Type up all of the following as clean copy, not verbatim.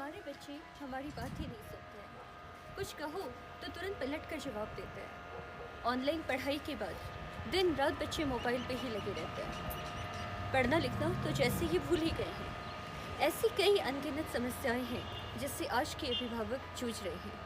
हमारे बच्चे हमारी बात ही नहीं सुनते हैं। कुछ कहो तो तुरंत पलट कर जवाब देते हैं। ऑनलाइन पढ़ाई के बाद दिन रात बच्चे मोबाइल पे ही लगे रहते हैं। पढ़ना लिखना तो जैसे ही भूल ही गए हैं। ऐसी कई अनगिनत समस्याएं हैं जिससे आज के अभिभावक जूझ रहे हैं।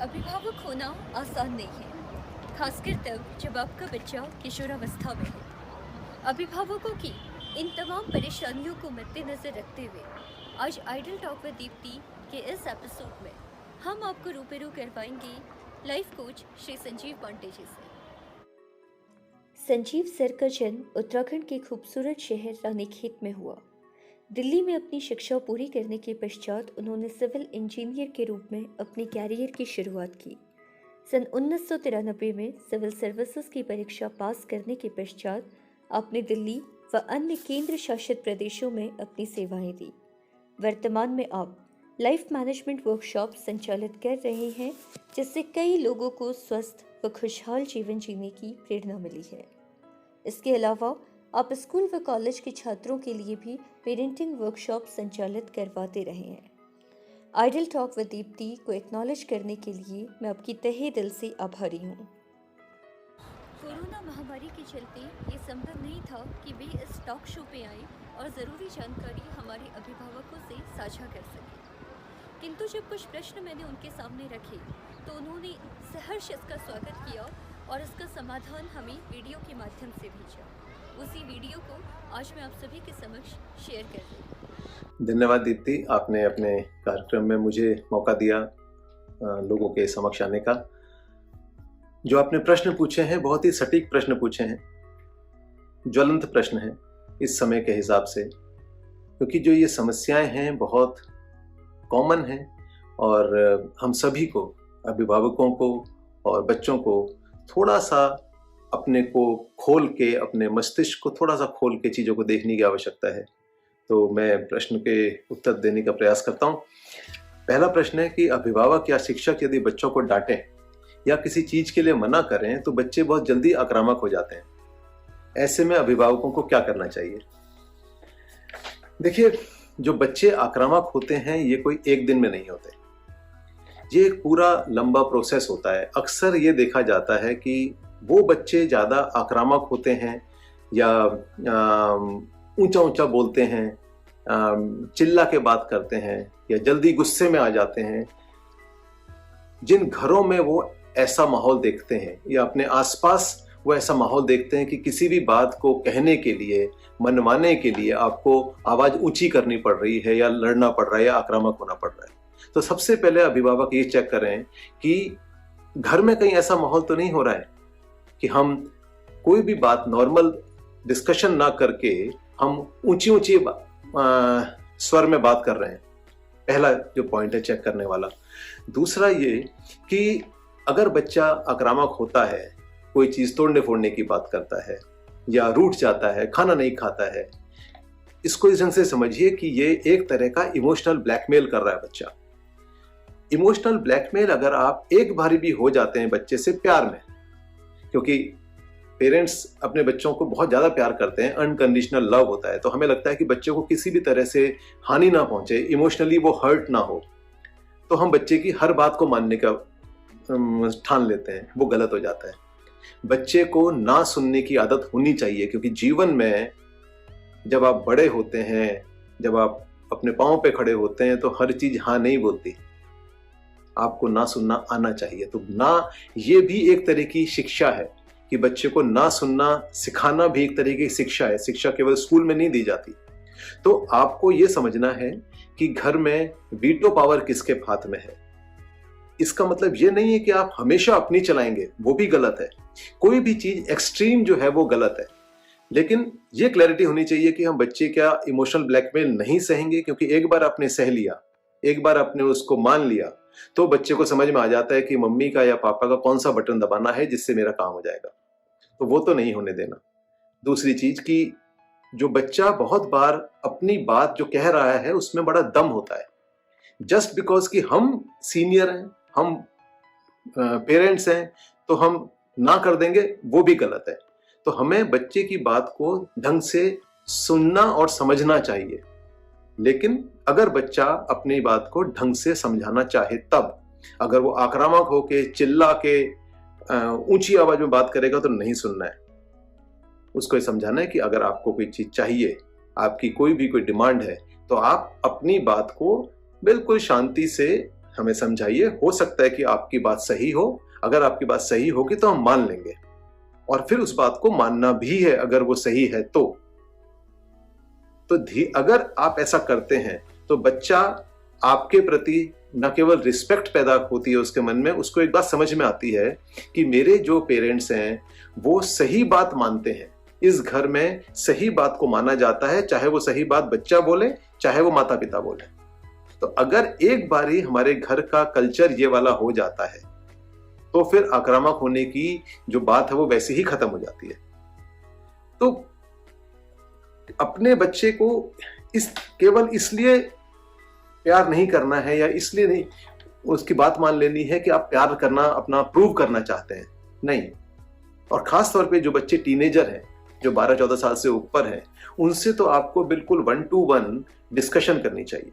अभिभावक होना आसान नहीं है, खासकर तब जब आपका बच्चा किशोरावस्था में हो। अभिभावकों की इन तमाम परेशानियों को मद्देनजर रखते हुए आज आइडल टॉक विद दीप्ति के इस एपिसोड में हम आपको रूबरू करवाएंगे लाइफ कोच श्री संजीव पांडे जी से। संजीव सर का जन्म उत्तराखंड के खूबसूरत शहर रानीखेत में हुआ। दिल्ली में अपनी शिक्षा पूरी करने के पश्चात उन्होंने सिविल इंजीनियर के रूप में अपने कैरियर की शुरुआत की। सन 1993 में सिविल सर्विसेज की परीक्षा पास करने के पश्चात आपने दिल्ली व अन्य केंद्र शासित प्रदेशों में अपनी सेवाएं दी। वर्तमान में आप लाइफ मैनेजमेंट वर्कशॉप संचालित कर रहे हैं, जिससे कई लोगों को स्वस्थ व खुशहाल जीवन जीने की प्रेरणा मिली है। इसके अलावा आप स्कूल व कॉलेज के छात्रों के लिए भी पेरेंटिंग वर्कशॉप संचालित करवाते रहे हैं। आइडल टॉक विद दीप्ति को एक्नॉलेज करने के लिए मैं आपकी तहे दिल से आभारी हूँ। कोरोना महामारी के चलते ये संभव नहीं था कि वे इस टॉक शो पे आए और ज़रूरी जानकारी हमारे अभिभावकों से साझा कर सकें। किंतु जब कुछ प्रश्न मैंने उनके सामने रखे तो उन्होंने सहर्ष इसका स्वागत किया और इसका समाधान हमें वीडियो के माध्यम से भेजा। उसी वीडियो को आज मैं आप सभी के समक्ष शेयर कर रही हूँ। धन्यवाद दीप्ति, आपने अपने कार्यक्रम में मुझे मौका दिया लोगों के समक्ष आने का। जो आपने प्रश्न पूछे हैं बहुत ही सटीक प्रश्न पूछे हैं, ज्वलंत प्रश्न हैं इस समय के हिसाब से, क्योंकि जो ये समस्याएं हैं बहुत कॉमन हैं और हम सभी को, अभिभावकों को और बच्चों को थोड़ा सा अपने को खोल के, अपने मस्तिष्क को थोड़ा सा खोल के चीज़ों को देखने की आवश्यकता है। तो मैं प्रश्न के उत्तर देने का प्रयास करता हूँ। पहला प्रश्न है कि अभिभावक या शिक्षक यदि बच्चों को डांटें या किसी चीज के लिए मना करें तो बच्चे बहुत जल्दी आक्रामक हो जाते हैं। ऐसे में अभिभावकों को क्या करना चाहिए? देखिए, जो बच्चे आक्रामक होते हैं ये कोई एक दिन में नहीं होते, ये एक पूरा लंबा प्रोसेस होता है। अक्सर ये देखा जाता है कि वो बच्चे ज्यादा आक्रामक होते हैं या ऊंचा ऊंचा बोलते हैं, चिल्ला के बात करते हैं या जल्दी गुस्से में आ जाते हैं, जिन घरों में वो ऐसा माहौल देखते हैं या अपने आसपास वो ऐसा माहौल देखते हैं कि किसी भी बात को कहने के लिए, मनवाने के लिए आपको आवाज ऊंची करनी पड़ रही है या लड़ना पड़ रहा है या आक्रामक होना पड़ रहा है। तो सबसे पहले अभिभावक ये चेक करें कि घर में कहीं ऐसा माहौल तो नहीं हो रहा है कि हम कोई भी बात नॉर्मल डिस्कशन ना करके हम ऊंची ऊंची स्वर में बात कर रहे हैं। पहला जो पॉइंट है चेक करने वाला। दूसरा ये कि अगर बच्चा आक्रामक होता है, कोई चीज तोड़ने फोड़ने की बात करता है या रूठ जाता है, खाना नहीं खाता है, इसको इस ढंग से समझिए कि ये एक तरह का इमोशनल ब्लैकमेल कर रहा है बच्चा। इमोशनल ब्लैकमेल अगर आप एक बारी भी हो जाते हैं बच्चे से प्यार में, क्योंकि पेरेंट्स अपने बच्चों को बहुत ज्यादा प्यार करते हैं, अनकंडीशनल लव होता है, तो हमें लगता है कि बच्चे को किसी भी तरह से हानि ना पहुंचे, इमोशनली वो हर्ट ना हो, तो हम बच्चे की हर बात को मानने का ठान लेते हैं। वो गलत हो जाता है। बच्चे को ना सुनने की आदत होनी चाहिए, क्योंकि जीवन में जब आप बड़े होते हैं, जब आप अपने पांव पे खड़े होते हैं, तो हर चीज हाँ नहीं बोलती, आपको ना सुनना आना चाहिए। तो ना, ये भी एक तरह की शिक्षा है कि बच्चे को ना सुनना सिखाना भी एक तरह की शिक्षा है। शिक्षा केवल स्कूल में नहीं दी जाती। तो आपको ये समझना है कि घर में वीटो पावर किसके हाथ में है। इसका मतलब ये नहीं है कि आप हमेशा अपनी चलाएंगे, वो भी गलत है। कोई भी चीज एक्सट्रीम जो है वो गलत है, लेकिन ये क्लैरिटी होनी चाहिए कि हम बच्चे क्या इमोशनल ब्लैकमेल नहीं सहेंगे, क्योंकि एक बार आपने सह लिया, एक बार आपने उसको मान लिया, तो बच्चे को समझ में आ जाता है कि मम्मी का या पापा का कौन सा बटन दबाना है जिससे मेरा काम हो जाएगा। तो वो तो नहीं होने देना। दूसरी चीज कि जो बच्चा बहुत बार अपनी बात जो कह रहा है उसमें बड़ा दम होता है, जस्ट बिकॉज कि हम सीनियर हैं, हम पेरेंट्स हैं, तो हम ना कर देंगे, वो भी गलत है। तो हमें बच्चे की बात को ढंग से सुनना और समझना चाहिए। लेकिन अगर बच्चा अपनी बात को ढंग से समझाना चाहे तब। अगर वो आक्रामक होके चिल्ला के ऊंची आवाज में बात करेगा तो नहीं सुनना है। उसको ये समझाना है कि अगर आपको कोई चीज चाहिए, आपकी कोई डिमांड है, तो आप अपनी बात को बिल्कुल शांति से हमें समझाइए। हो सकता है कि आपकी बात सही हो, अगर आपकी बात सही होगी तो हम मान लेंगे, और फिर उस बात को मानना भी है अगर वो सही है तो अगर आप ऐसा करते हैं तो बच्चा आपके प्रति न केवल रिस्पेक्ट पैदा होती है उसके मन में, उसको एक बात समझ में आती है कि मेरे जो पेरेंट्स हैं वो सही बात मानते हैं। इस घर में सही बात को माना जाता है, चाहे वो सही बात बच्चा बोले चाहे वो माता पिता बोले। तो अगर एक बारी हमारे घर का कल्चर ये वाला हो जाता है तो फिर आक्रामक होने की जो बात है वो वैसे ही खत्म हो जाती है। तो अपने बच्चे को केवल इसलिए प्यार नहीं करना है या इसलिए नहीं उसकी बात मान लेनी है कि आप प्यार करना अपना प्रूव करना चाहते हैं, नहीं। और खास तौर पे जो बच्चे टीनेजर हैं, जो 12-14 साल से ऊपर हैं, उनसे तो आपको बिल्कुल 1-to-1 डिस्कशन करनी चाहिए।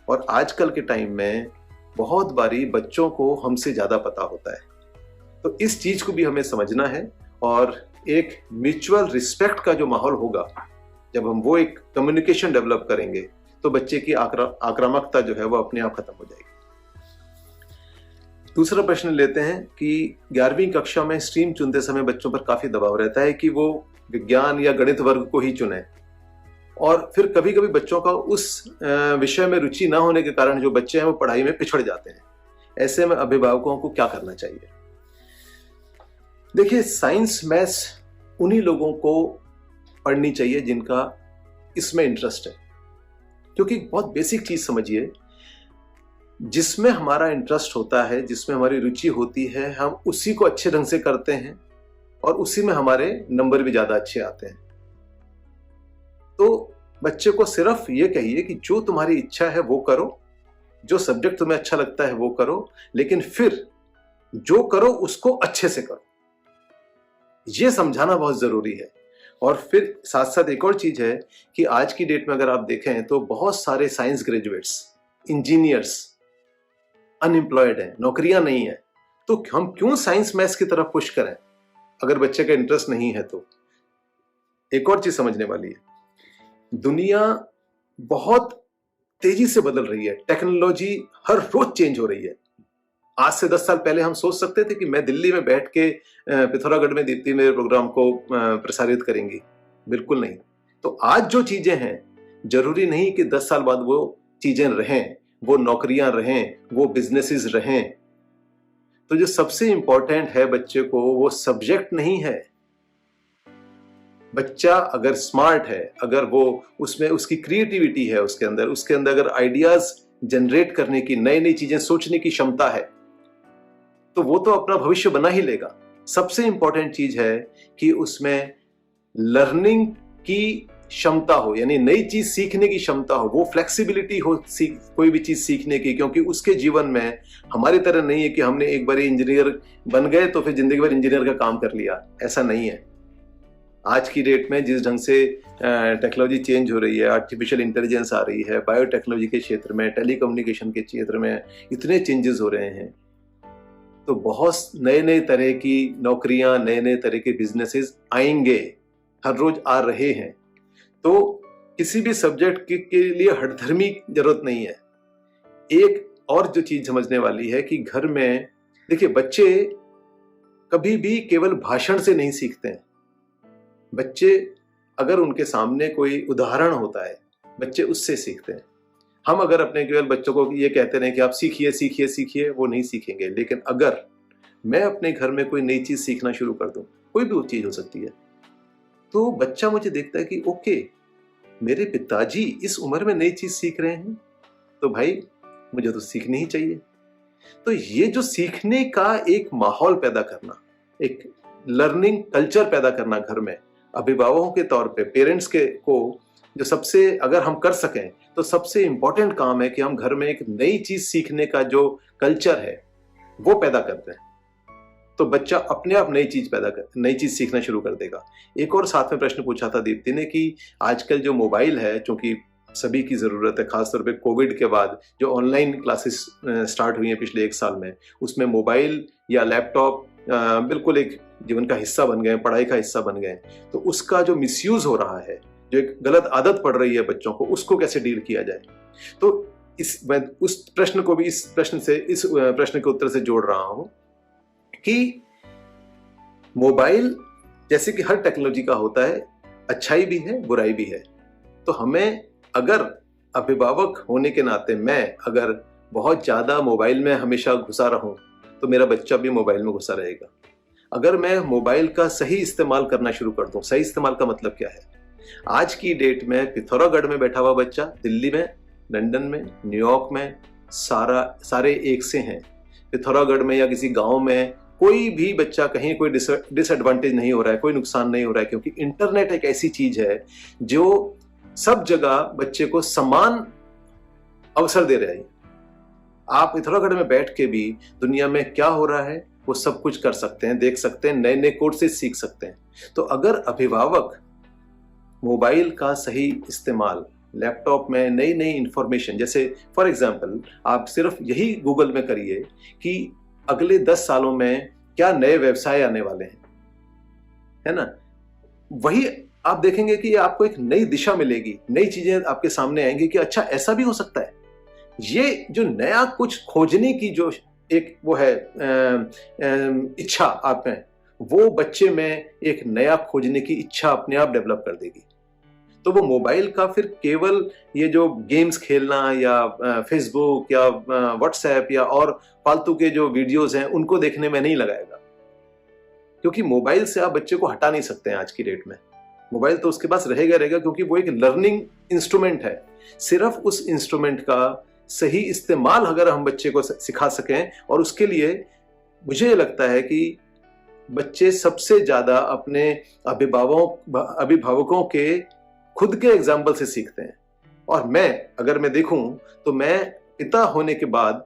और आजकल के टाइम में बहुत बारी बच्चों को हमसे ज्यादा पता होता है, तो इस चीज को भी हमें समझना है। और एक म्यूचुअल रिस्पेक्ट का जो माहौल होगा, जब हम वो एक कम्युनिकेशन डेवलप करेंगे तो बच्चे की आक्रामकता जो है वो अपने आप खत्म हो जाएगी। दूसरा प्रश्न लेते हैं कि 11वीं कक्षा में स्ट्रीम चुनते समय बच्चों पर काफी दबाव रहता है कि वो विज्ञान या गणित वर्ग को ही चुने, और फिर कभी कभी बच्चों का उस विषय में रुचि ना होने के कारण जो बच्चे हैं वो पढ़ाई में पिछड़ जाते हैं। ऐसे में अभिभावकों को क्या करना चाहिए? देखिए, साइंस मैथ्स उन्हीं लोगों को पढ़नी चाहिए जिनका इसमें इंटरेस्ट है, क्योंकि बहुत बेसिक चीज समझिए, जिसमें हमारा इंटरेस्ट होता है, जिसमें हमारी रुचि होती है, हम उसी को अच्छे ढंग से करते हैं और उसी में हमारे नंबर भी ज्यादा अच्छे आते हैं। तो बच्चे को सिर्फ ये कहिए कि जो तुम्हारी इच्छा है वो करो, जो सब्जेक्ट तुम्हें अच्छा लगता है वो करो, लेकिन फिर जो करो उसको अच्छे से करो। ये समझाना बहुत जरूरी है। और फिर साथ साथ एक और चीज है कि आज की डेट में अगर आप देखें तो बहुत सारे साइंस ग्रेजुएट्स, इंजीनियर्स अनएम्प्लॉयड हैं, नौकरियां नहीं है। तो हम क्यों साइंस मैथ्स की तरफ पुश करें अगर बच्चे का इंटरेस्ट नहीं है? तो एक और चीज समझने वाली है, दुनिया बहुत तेजी से बदल रही है, टेक्नोलॉजी हर रोज चेंज हो रही है। आज से 10 साल पहले हम सोच सकते थे कि मैं दिल्ली में बैठ के पिथौरागढ़ में दीप्ति मेरे प्रोग्राम को प्रसारित करेंगी? बिल्कुल नहीं। तो आज जो चीजें हैं, जरूरी नहीं कि 10 साल बाद वो चीजें रहें, वो नौकरियां रहें, वो बिजनेसेस रहें। तो जो सबसे इंपॉर्टेंट है बच्चे को, वो सब्जेक्ट नहीं है। बच्चा अगर स्मार्ट है, अगर वो उसमें उसकी क्रिएटिविटी है, उसके अंदर अगर आइडियाज जनरेट करने की, नई नई चीजें सोचने की क्षमता है, तो वो तो अपना भविष्य बना ही लेगा। सबसे इंपॉर्टेंट चीज है कि उसमें लर्निंग की क्षमता हो, यानी नई चीज सीखने की क्षमता हो, वो फ्लेक्सिबिलिटी हो कोई भी चीज सीखने की। क्योंकि उसके जीवन में हमारी तरह नहीं है कि हमने एक बार इंजीनियर बन गए तो फिर जिंदगी भर इंजीनियर का काम कर लिया, ऐसा नहीं है। आज की डेट में जिस ढंग से टेक्नोलॉजी चेंज हो रही है, आर्टिफिशियल इंटेलिजेंस आ रही है, बायोटेक्नोलॉजी के क्षेत्र में, टेलीकम्युनिकेशन के क्षेत्र में इतने चेंजेस हो रहे हैं, तो बहुत नए नए तरह की नौकरियां, नए नए तरह के बिजनेसेस आएंगे, हर रोज आ रहे हैं। तो किसी भी सब्जेक्ट के लिए हठधर्मी जरूरत नहीं है। एक और जो चीज समझने वाली है कि घर में देखिए, बच्चे कभी भी केवल भाषण से नहीं सीखते हैं। बच्चे अगर उनके सामने कोई उदाहरण होता है, बच्चे उससे सीखते हैं। हम अगर अपने केवल बच्चों को ये कहते रहे कि आप सीखिए सीखिए सीखिए, वो नहीं सीखेंगे। लेकिन अगर मैं अपने घर में कोई नई चीज सीखना शुरू कर दूं, कोई भी वो चीज हो सकती है, तो बच्चा मुझे देखता है कि ओके, मेरे पिताजी इस उम्र में नई चीज सीख रहे हैं, तो भाई मुझे तो सीखनी ही चाहिए। तो ये जो सीखने का एक माहौल पैदा करना, एक लर्निंग कल्चर पैदा करना घर में, अभिभावकों के तौर पे, पेरेंट्स के को जो सबसे अगर हम कर सकें तो सबसे इंपॉर्टेंट काम है कि हम घर में एक नई चीज सीखने का जो कल्चर है वो पैदा करते हैं। तो बच्चा अपने आप नई चीज सीखना शुरू कर देगा। एक और साथ में प्रश्न पूछा था दीप्ति ने कि आजकल जो मोबाइल है, चूंकि सभी की ज़रूरत है, खासतौर पे कोविड के बाद जो ऑनलाइन क्लासेस स्टार्ट हुई हैं पिछले 1 साल में, उसमें मोबाइल या लैपटॉप बिल्कुल एक जीवन का हिस्सा बन गए, पढ़ाई का हिस्सा बन गए। तो उसका जो मिसयूज हो रहा है, जो एक गलत आदत पड़ रही है बच्चों को, उसको कैसे डील किया जाए। तो मैं उस प्रश्न को भी इस प्रश्न के उत्तर से जोड़ रहा हूं कि मोबाइल जैसे कि हर टेक्नोलॉजी का होता है, अच्छाई भी है, बुराई भी है। तो हमें अगर अभिभावक होने के नाते मैं अगर बहुत ज्यादा मोबाइल में हमेशा घुसा रहूं तो मेरा बच्चा भी मोबाइल में घुसा रहेगा। अगर मैं मोबाइल का सही इस्तेमाल करना शुरू कर दूं, सही इस्तेमाल का मतलब क्या है, आज की डेट में पिथौरागढ़ में बैठा हुआ बच्चा दिल्ली में, लंदन में, न्यूयॉर्क में सारे एक से हैं। पिथौरागढ़ में या किसी गांव में कोई भी बच्चा कहीं कोई डिसएडवांटेज नहीं हो रहा है, कोई नुकसान नहीं हो रहा है, क्योंकि इंटरनेट एक ऐसी चीज है जो सब जगह बच्चे को समान अवसर दे रहा है। आप पिथौरागढ़ में बैठ के भी दुनिया में क्या हो रहा है वो सब कुछ कर सकते हैं, देख सकते हैं, नए नए कोर्सेज सीख सकते हैं। तो अगर अभिभावक मोबाइल का सही इस्तेमाल, लैपटॉप में नई नई इंफॉर्मेशन, जैसे फॉर एग्जांपल आप सिर्फ यही गूगल में करिए कि अगले 10 सालों में क्या नए व्यवसाय आने वाले हैं, है ना, वही आप देखेंगे कि आपको एक नई दिशा मिलेगी, नई चीजें आपके सामने आएंगी कि अच्छा ऐसा भी हो सकता है। ये जो नया कुछ खोजने की जो एक वो है इच्छा आप में, वो बच्चे में एक नया खोजने की इच्छा अपने आप डेवलप कर देगी। तो वो मोबाइल का फिर केवल ये जो गेम्स खेलना या फेसबुक या व्हाट्सएप या और फालतू के जो वीडियोस हैं उनको देखने में नहीं लगाएगा, क्योंकि मोबाइल से आप बच्चे को हटा नहीं सकते हैं। आज की डेट में मोबाइल तो उसके पास रहेगा, क्योंकि वो एक लर्निंग इंस्ट्रूमेंट है। सिर्फ उस इंस्ट्रूमेंट का सही इस्तेमाल अगर हम बच्चे को सिखा सकें, और उसके लिए मुझे लगता है कि बच्चे सबसे ज्यादा अपने अभिभावकों के खुद के एग्जाम्पल से सीखते हैं। और अगर मैं देखूं तो मैं पिता होने के बाद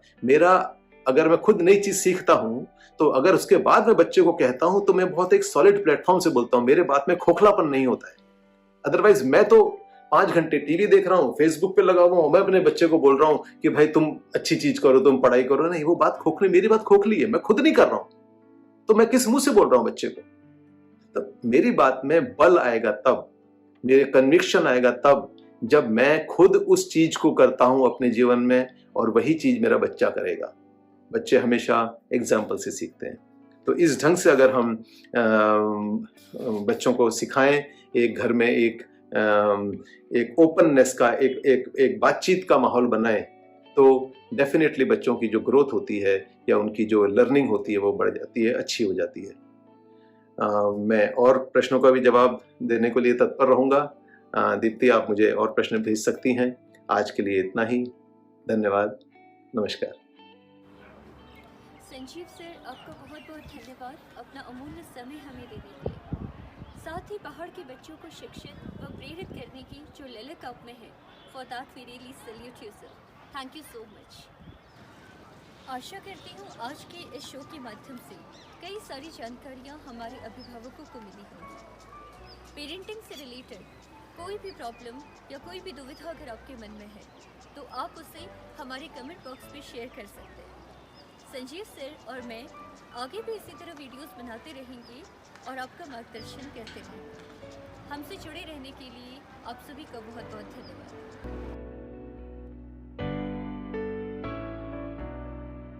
अगर मैं खुद नई चीज सीखता हूं तो अगर उसके बाद मैं बच्चे को कहता हूं तो मैं बहुत एक सॉलिड प्लेटफॉर्म से बोलता हूं, मेरे बात में खोखलापन नहीं होता है। अदरवाइज मैं तो 5 घंटे टीवी देख रहा हूं, फेसबुक पे लगा हुआ हूं, मैं अपने बच्चे को बोल रहा हूं कि भाई तुम अच्छी चीज करो, तुम पढ़ाई करो, नहीं, वो बात खोखली, मेरी बात खोखली है, मैं खुद नहीं कर रहा हूं, तो मैं किस मुंह से बोल रहा हूं बच्चे को। तब मेरी बात में बल आएगा, तब मेरे कन्विक्शन आएगा, तब जब मैं खुद उस चीज को करता हूं अपने जीवन में, और वही चीज मेरा बच्चा करेगा। बच्चे हमेशा एग्जाम्पल से सीखते हैं। तो इस ढंग से अगर हम बच्चों को सिखाएं, एक घर में एक ओपननेस का, एक बातचीत का माहौल बनाएं, तो डेफिनेटली बच्चों की जो ग्रोथ होती है या उनकी जो लर्निंग होती है वो बढ़ जाती है, अच्छी हो जाती है। मैं और प्रश्नों का भी जवाब देने के लिए तत्पर रहूंगा। दीप्ति, आप मुझे और प्रश्न भेज सकती हैं। आज के लिए इतना ही। धन्यवाद, नमस्कार। संजीव सर, आपका बहुत बहुत धन्यवाद अपना अमूल्य समय हमें देने के लिए, साथ ही पहाड़ के बच्चों को शिक्षित व प्रेरित करने की जो ललक आप में है, for that we really salute you sir. Thank you so much. आशा करती हूँ आज के इस शो के माध्यम से कई सारी जानकारियाँ हमारे अभिभावकों को मिली होंगी। पेरेंटिंग से रिलेटेड कोई भी प्रॉब्लम या कोई भी दुविधा अगर आपके मन में है तो आप उसे हमारे कमेंट बॉक्स में शेयर कर सकते हैं। संजीव सर और मैं आगे भी इसी तरह वीडियोस बनाते रहेंगे और आपका मार्गदर्शन करते रहेंगे। हमसे जुड़े रहने के लिए आप सभी का बहुत बहुत धन्यवाद।